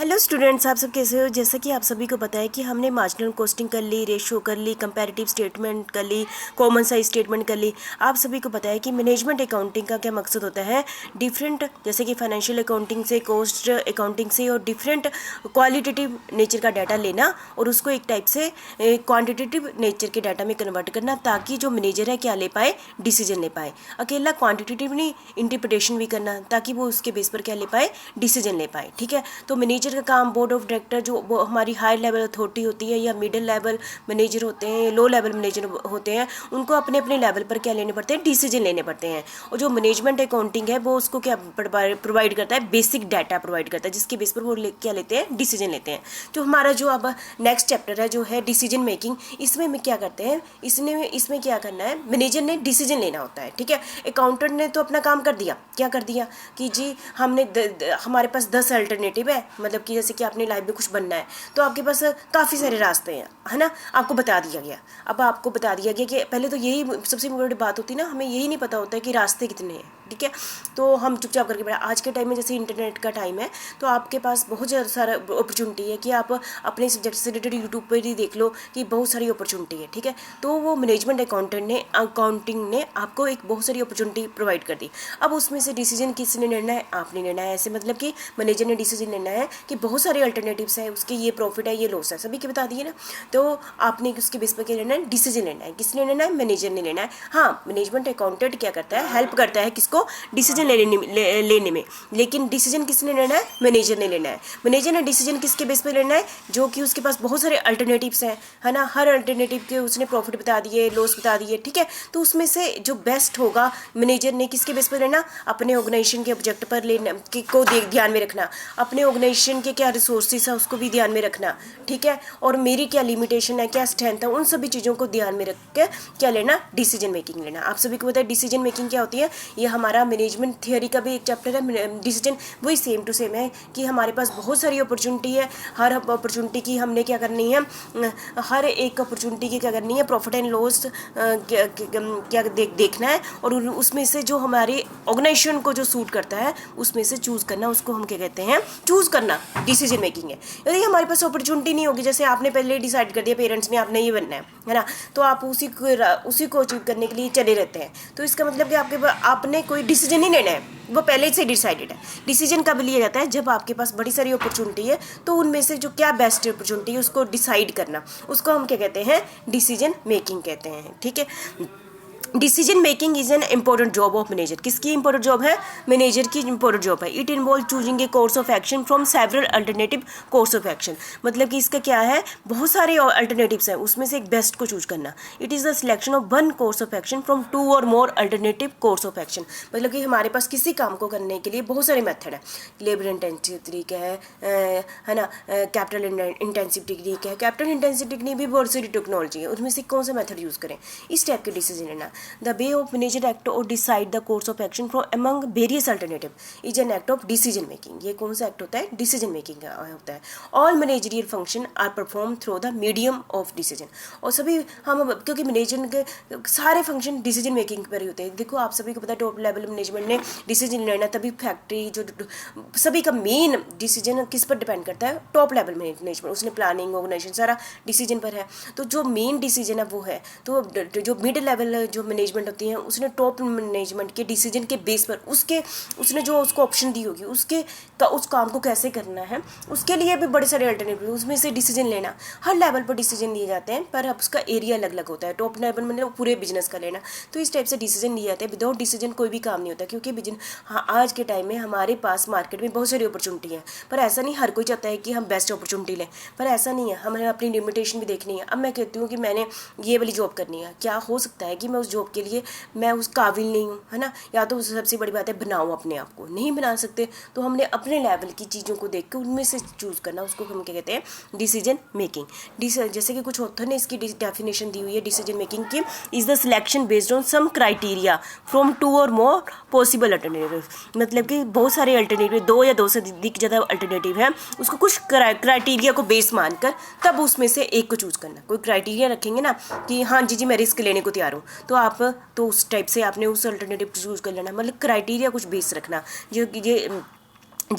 Hello students, आप सब कैसे हो। जैसा कि आप सभी को पता है कि हमने मार्जिनल कॉस्टिंग कर ली, रेशो कर ली, कंपैरेटिव स्टेटमेंट कर ली, कॉमन साइज स्टेटमेंट कर ली। आप सभी को पता है कि मैनेजमेंट अकाउंटिंग का क्या मकसद होता है। डिफरेंट जैसे कि फाइनेंशियल अकाउंटिंग से, कॉस्ट अकाउंटिंग से और डिफरेंट क्वालिटेटिव नेचर का डाटा लेना और उसको एक टाइप से क्वान्टिटेटिव नेचर के डाटा में कन्वर्ट करना, ताकि जो मैनेजर है क्या ले पाए, डिसीजन ले पाए। अकेला क्वान्टिटेटिव नहीं, इंटरप्रिटेशन भी करना ताकि वो उसके बेस पर क्या ले पाए, डिसीजन ले पाए। ठीक है, तो मैनेजर का काम, बोर्ड ऑफ डायरेक्टर जो वो हमारी हाई लेवल अथॉरिटी होती है या मिडिल लेवल मैनेजर होते हैं, लो लेवल मैनेजर होते हैं, उनको अपने अपने लेवल पर क्या लेने पड़ते हैं, डिसीजन लेने पड़ते हैं। और जो मैनेजमेंट अकाउंटिंग है वो उसको क्या प्रोवाइड करता है, बेसिक डाटा प्रोवाइड करता है, जिसके बेस पर वो क्या लेते हैं, डिसीजन लेते हैं। जो हमारा जो अब नेक्स्ट चैप्टर है जो है डिसीजन मेकिंग, इसमें हम क्या करते हैं, इसमें क्या करना है, मैनेजर ने डिसीजन लेना होता है। ठीक है, अकाउंटेंट ने तो अपना काम कर दिया, क्या कर दिया कि जी हमने हमारे पास 10 अल्टरनेटिव है, मतलब कि जैसे कि आपने लाइफ में कुछ बनना है तो आपके पास काफ़ी सारे रास्ते हैं, है ना, आपको बता दिया गया। अब आपको बता दिया गया कि पहले तो यही सबसे बड़ी बात होती है ना, हमें यही नहीं पता होता है कि रास्ते कितने हैं। ठीक है, तो हम चुपचाप करके पढ़ा। आज के टाइम में जैसे इंटरनेट का टाइम है तो आपके पास बहुत ज़्यादा सारा अपॉर्चुनिटी है कि आप अपने सब्जेक्ट से रिलेटेड यूट्यूब पर ही देख लो कि बहुत सारी अपॉर्चुनिटी है। ठीक है, तो वो मैनेजमेंट अकाउंटिंग ने आपको एक बहुत सारी अपॉर्चुनिटी प्रोवाइड कर दी। अब उसमें से डिसीजन किसने लेना है, आपने लेना है। ऐसे मतलब कि मैनेजर ने डिसीजन लेना है कि बहुत सारे अल्टरनेटिव्स है, उसके ये प्रॉफिट है, ये लॉस है, सभी के बता दिए ना। तो आपने उसके बेस पर क्या लेना है, डिसीजन लेना है। किसने लेना है, मैनेजर ने लेना है। हाँ, मैनेजमेंट अकाउंटेंट क्या करता है, हेल्प करता है किसको, डिसीजन लेने में, लेकिन डिसीजन किसने लेना है, मैनेजर ने लेना है। मैनेजर ने डिसीजन किसके बेस पर लेना है, जो कि उसके पास बहुत सारे अल्टरनेटिव्स हैं, है ना, हर अल्टरनेटिव के उसने प्रॉफिट बता दिए, लॉस बता दिए। ठीक है, तो उसमें से जो बेस्ट होगा मैनेजर ने किसके बेस पर लेना, अपने ऑर्गेनाइजेशन के ऑब्जेक्ट पर लेना को ध्यान में रखना, अपने ऑर्गेनाइजेशन के क्या रिसोर्सेस है उसको भी ध्यान में रखना। ठीक है, और मेरी क्या लिमिटेशन है, क्या स्ट्रेंथ है, उन सभी चीज़ों को ध्यान में रख के क्या लेना, डिसीजन मेकिंग लेना। आप सभी को पता है डिसीजन मेकिंग क्या होती है, ये हमारा मैनेजमेंट थियोरी का भी एक चैप्टर है। डिसीजन वही सेम टू सेम है कि हमारे पास बहुत सारी अपॉर्चुनिटी है, हर अपॉर्चुनिटी की हमने क्या करनी है, हर एक अपॉर्चुनिटी की क्या करनी है, प्रॉफिट एंड लॉस क्या देखना है, और उसमें से जो हमारे ऑर्गेनाइजेशन को जो सूट करता है उसमें से चूज़ करना, उसको हम क्या कहते हैं, चूज़ करना डिसीजन मेकिंग है। यदि हमारे पास अपॉर्चुनिटी नहीं होगी, जैसे आपने पहले डिसाइड कर दिया, पेरेंट्स ने आपने ये बनना है ना, तो आप उसी को अचीव करने के लिए चले रहते हैं। तो इसका मतलब कि आपने कोई डिसीजन ही लेना है, वो पहले से डिसाइडेड है। डिसीजन कब लिया जाता है, जब आपके पास बड़ी सारी अपॉर्चुनिटी है, तो उनमें से जो क्या बेस्ट अपॉर्चुनिटी है उसको डिसाइड करना, उसको हम क्या कहते हैं, डिसीजन मेकिंग कहते हैं। ठीक है, decision making is an important job of manager. किसकी इंपॉर्टेंट जॉब है, मैनेजर की इंपॉर्टेंट जॉब है। It involve choosing a course of action from several alternative course of action. मतलब कि इसका क्या है, बहुत सारे अल्टरनेटिव्स हैं, उसमें से एक बेस्ट को चूज करना। It is the selection of one course of action from 2 or more alternative course of action. मतलब कि हमारे पास किसी काम को करने के लिए बहुत सारे मेथड है, लेबर इंटेंसिव तरीका है ना, कैपिटल इंटेंसिव टेक्निक है, कैपिटल इंटेंसिव टेक्निक भी बहुत सारी टेक्नोलॉजी है, उसमें से कौन सा मेथड यूज़ करें, इस टाइप के डिसीजन लेना। The way of manager act or decide the course of action from among various alternative is an act of decision making। ये कौन सा एक्ट होता है, डिसीजन मेकिंग का होता है। All managerial function are perform through the medium of decision. और सभी हम, क्योंकि मैनेजर के सारे फंक्शन डिसीजन मेकिंग पर ही होते हैं। देखो आप सभी को पता है टॉप लेवल मैनेजमेंट ने डिसीजन लेना, तभी फैक्ट्री जो सभी का मेन डिसीजन किस पर डिपेंड करता है, टॉप लेवल मैनेजमेंट, उसने प्लानिंग ऑर्गेनाइजेशन सारा डिसीजन पर है। तो जो मेन डिसीजन है वो है, तो जो मिड लेवल जो मैनेजमेंट होती है उसने टॉप मैनेजमेंट के डिसीजन के बेस पर उसने जो उसको ऑप्शन दी होगी उस काम को कैसे करना है, उसके लिए भी बड़े सारे अल्टरनेटिव, उसमें से डिसीजन लेना। हर लेवल पर डिसीजन लिए जाते हैं, पर अब उसका एरिया अलग अलग होता है। टॉप लेवल मतलब पूरे बिजनेस का लेना, तो इस टाइप से डिसीजन लिए जाते हैं। विदाउट डिसीजन कोई भी काम नहीं होता, क्योंकि बिजनेस, हाँ, आज के टाइम में हमारे पास मार्केट में बहुत सारी अपॉर्चुनिटी है, पर ऐसा नहीं हर कोई चाहता है कि हम बेस्ट अपॉर्चुनिटी लें, पर ऐसा नहीं है, हमें अपनी लिमिटेशन भी देखनी है। अब मैं कहती हूँ कि मैंने ये वाली जॉब करनी है, क्या हो सकता है कि मैं उस जॉब के लिए मैं उस काबिल नहीं हूँ, है ना, या तो सबसे बड़ी बात है बनाओ अपने आप को, नहीं बना सकते तो हमने अपने लेवल की चीज़ों को देख के उनमें से चूज़ करना, उसको हम क्या कहते हैं, डिसीजन मेकिंग। जैसे कि कुछ ऑथर ने इसकी डेफिनेशन दी हुई है डिसीजन मेकिंग की, is the selection based on some criteria from 2 or more possible alternative. मतलब कि बहुत सारे अल्टरनेटिव, 2 या 2 से अधिक ज़्यादा अल्टरनेटिव है, उसको कुछ क्राइटेरिया को बेस मानकर तब उसमें से एक को चूज़ करना। कोई क्राइटेरिया रखेंगे ना कि हाँ जी मैं रिस्क लेने को तैयार हूँ, तो आप तो उस टाइप से आपने उस अल्टरनेटिव चूज़ कर लेना, मतलब क्राइटेरिया कुछ बेस रखना। जो ये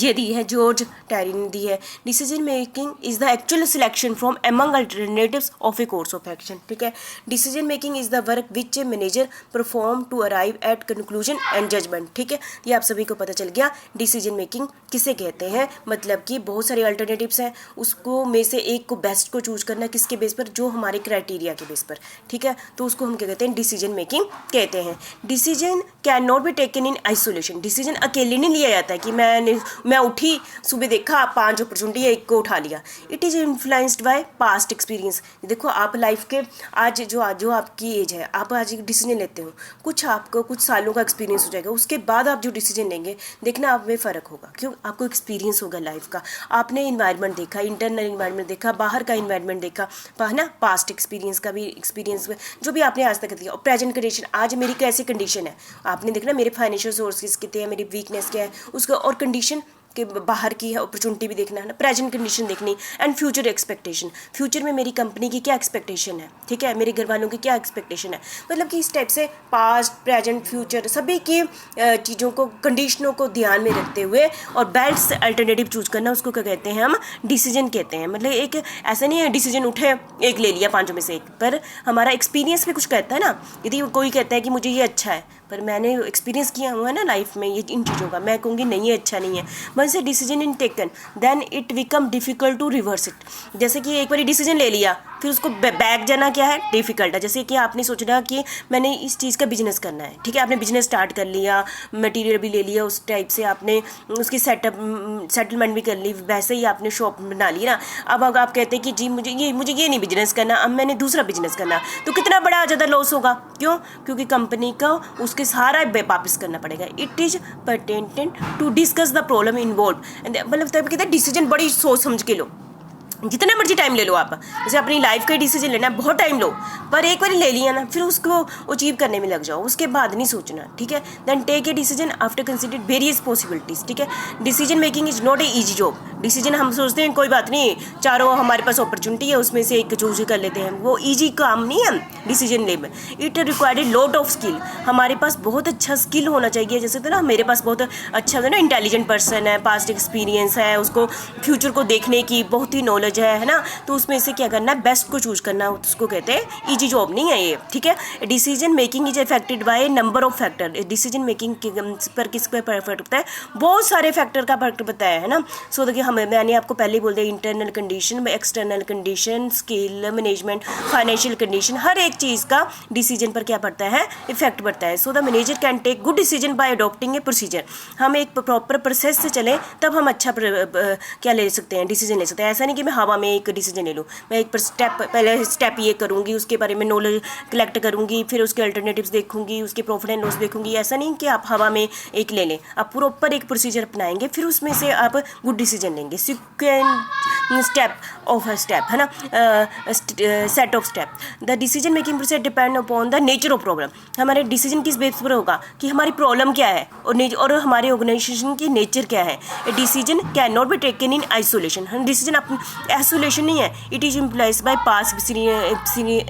ये दी है, जॉर्ज टेरी ने दी है। Decision making is the actual selection from among alternatives of a course of action. ठीक है, decision making is the work which a manager perform to arrive at conclusion and judgment. ठीक है, ये आप सभी को पता चल गया डिसीजन मेकिंग किसे कहते हैं। मतलब कि बहुत सारे अल्टरनेटिव्स हैं, उसको में से एक को बेस्ट को चूज करना किसके बेस पर, जो हमारे क्राइटेरिया के बेस पर। ठीक है, तो उसको हम क्या कहते हैं, डिसीजन मेकिंग कहते हैं। Decision can not be taken in isolation. Decision अकेले नहीं लिया जाता है कि मैं उठी, सुबह देखा 5 अपॉर्चुनिटी है, एक को उठा लिया। It is influenced by past experience. देखो आप लाइफ के आज जो आपकी एज है, आप आज एक डिसीजन लेते हो, कुछ आपको कुछ सालों का एक्सपीरियंस हो जाएगा, उसके बाद आप जो डिसीजन लेंगे देखना आप में फ़र्क होगा। क्यों? आपको एक्सपीरियंस होगा लाइफ का, आपने इन्वायरमेंट देखा, इंटरनल इन्वायरमेंट देखा, बाहर का इन्वायरमेंट देखा, है ना, पास्ट एक्सपीरियंस का भी एक्सपीरियंस जो भी आपने आज तक दिया, और प्रेजेंट कंडीशन, आज मेरी कैसी कंडीशन है, आपने देखना मेरे फाइनेंशियल सोर्सेज कितने हैं, मेरी वीकनेस क्या है, उसका और कंडीशन कि बाहर की है अपॉर्चुनिटी भी देखना है ना, प्रेजेंट कंडीशन देखनी, एंड फ्यूचर एक्सपेक्टेशन, फ्यूचर में मेरी कंपनी की क्या एक्सपेक्टेशन है, ठीक है, मेरे घर वालों की क्या एक्सपेक्टेशन है। मतलब कि इस टाइप से पास्ट प्रेजेंट फ्यूचर सभी की चीज़ों को, कंडीशनों को ध्यान में रखते हुए और बेस्ट अल्टरनेटिव चूज करना, उसको क्या कहते हैं, हम डिसीजन कहते हैं। मतलब एक ऐसा नहीं है डिसीजन उठे एक ले लिया 5 में से एक, पर हमारा एक्सपीरियंस भी कुछ कहता है ना। यदि कोई कहता है कि मुझे ये अच्छा है, पर मैंने एक्सपीरियंस किया हुआ है ना लाइफ में ये इन चीज़ों का, मैं कहूँगी नहीं ये अच्छा नहीं है, once a decision in taken then it become difficult to reverse it. जैसे कि एक बार डिसीजन ले लिया, फिर उसको बैक जाना क्या है, डिफिकल्ट है। जैसे कि आपने सोचना कि मैंने इस चीज़ का बिजनेस करना है, ठीक है, आपने बिजनेस स्टार्ट कर लिया, मटेरियल भी ले लिया, उस टाइप से आपने उसकी सेटलमेंट भी कर ली, वैसे ही आपने शॉप बना ली ना। अब आप कहते हैं कि जी मुझे ये नहीं बिजनेस करना, अब मैंने दूसरा बिजनेस करना, तो कितना बड़ा ज़्यादा लॉस होगा। क्यों? क्योंकि कंपनी का उसके सारा वापस करना पड़ेगा। It is pertinent to discuss the problem involve. मतलब तब कहते हैं डिसीजन बड़ी सोच समझ के लो, जितना मर्जी टाइम ले लो आप। जैसे अपनी लाइफ का डिसीजन लेना है, बहुत टाइम लो, पर एक बार ले लिया ना, फिर उसको अचीव करने में लग जाओ, उसके बाद नहीं सोचना। ठीक है, then take a decision after consider various possibilities. ठीक है, decision making is not a easy job. Decision हम सोचते हैं कोई बात नहीं, चारों हमारे पास अपॉर्चुनिटी है, उसमें से एक चूज कर लेते हैं, वो ईजी काम नहीं है डिसीजन ले में। It required a lot of skill. हमारे पास बहुत अच्छा स्किल होना चाहिए। जैसे तो ना मेरे पास बहुत अच्छा है ना, इंटेलिजेंट पर्सन है, पास्ट एक्सपीरियंस है, उसको फ्यूचर को देखने की बहुत ही नॉलेज है ना, तो उसमें से क्या करना है, बेस्ट को चूज करना, उसको कहते हैं इजी जॉब नहीं है ये। ठीक है, decision making is affected by number of factor. Decision making पर किस पर इफेक्ट होता है, बहुत सारे फैक्टर का इफेक्ट बताया है ना। सो देखिए मैंने आपको पहले ही बोल दिया, internal condition, external condition, skill, management, financial condition, हर एक चीज़ का डिसीजन पर क्या पड़ता है, इफेक्ट पड़ता है। So the manager can take good decision by adopting a procedure. हम एक प्रॉपर प्रोसेस से चलें तब हम अच्छा क्या ले सकते हैं, डिसीजन ले सकते हैं। ऐसा नहीं कि मैं हवा में एक डिसीजन ले लूँ, मैं एक पहले स्टेप ये करूँगी, उसके बारे में नॉलेज कलेक्ट करूँगी, फिर उसके अल्टरनेटिव्स देखूँगी, उसके प्रॉफिट एंड लॉस देखूँगी। ऐसा नहीं कि आप हवा में एक ले लें, आप प्रॉपर एक प्रोसीजर अपनाएंगे, फिर उसमें से आप गुड डिसीजन लेंगे। स्टेप ऑफ अ स्टेप है ना, set of step. The decision making process depend upon the nature of problem. हमारे डिसीजन किस बेस पर होगा कि हमारी प्रॉब्लम क्या है और हमारे ऑर्गेनाइजेशन की नेचर क्या है। Decision can not be taken in isolation. Decision isolation नहीं है, it is implies bye past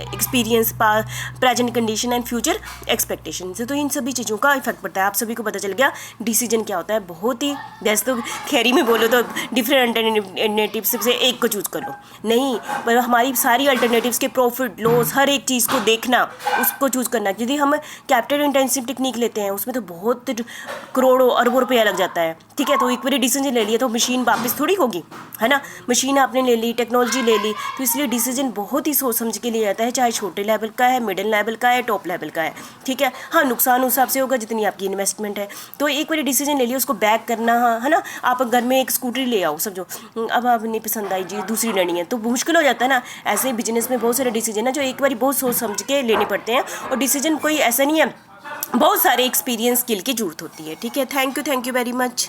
experience, present condition and future expectation से। तो इन सभी चीज़ों का इफेक्ट पड़ता है। आप सभी को पता चल गया डिसीजन क्या होता है। बहुत ही वैसे तो खैरी में बोलो तो डिफरेंट अल्टरनेटिव्स से एक को चूज कर लो, नहीं, पर हमारी सारी अल्टरनेटिव्स के प्रॉफिट लॉस हर एक चीज़ को देखना, उसको चूज करना। यदि हम कैपिटल इंटेंसिव टेक्निक लेते हैं, उसमें तो बहुत करोड़ों अरबों रुपया लग जाता है। ठीक है, तो एक बार डिसीजन ले लिया तो मशीन वापस थोड़ी होगी, है ना। मशीन आपने ले ली, टेक्नोलॉजी ले ली, तो इसलिए डिसीजन बहुत ही सोच समझ के लिया जाता है, चाहे छोटे लेवल का है, मिडिल लेवल का है, टॉप लेवल का है। ठीक है, हाँ, नुकसान उस हिसाब से होगा जितनी आपकी इन्वेस्टमेंट है। तो एक बार डिसीजन ले लिया, उसको बैक करना, है ना। आप घर में एक स्कूटरी ले आओ, समझो अब आप नहीं पसंद आई जी, दूसरी लेनी है, तो मुश्किल हो जाता है ना। ऐसे बिजनेस में बहुत सारे डिसीजन है जो एक बार बहुत सोच समझ के लेने पड़ते हैं, और डिसीजन कोई ऐसा नहीं है, बहुत सारे एक्सपीरियंस स्किल की जरूरत होती है। ठीक है, थैंक यू वेरी मच।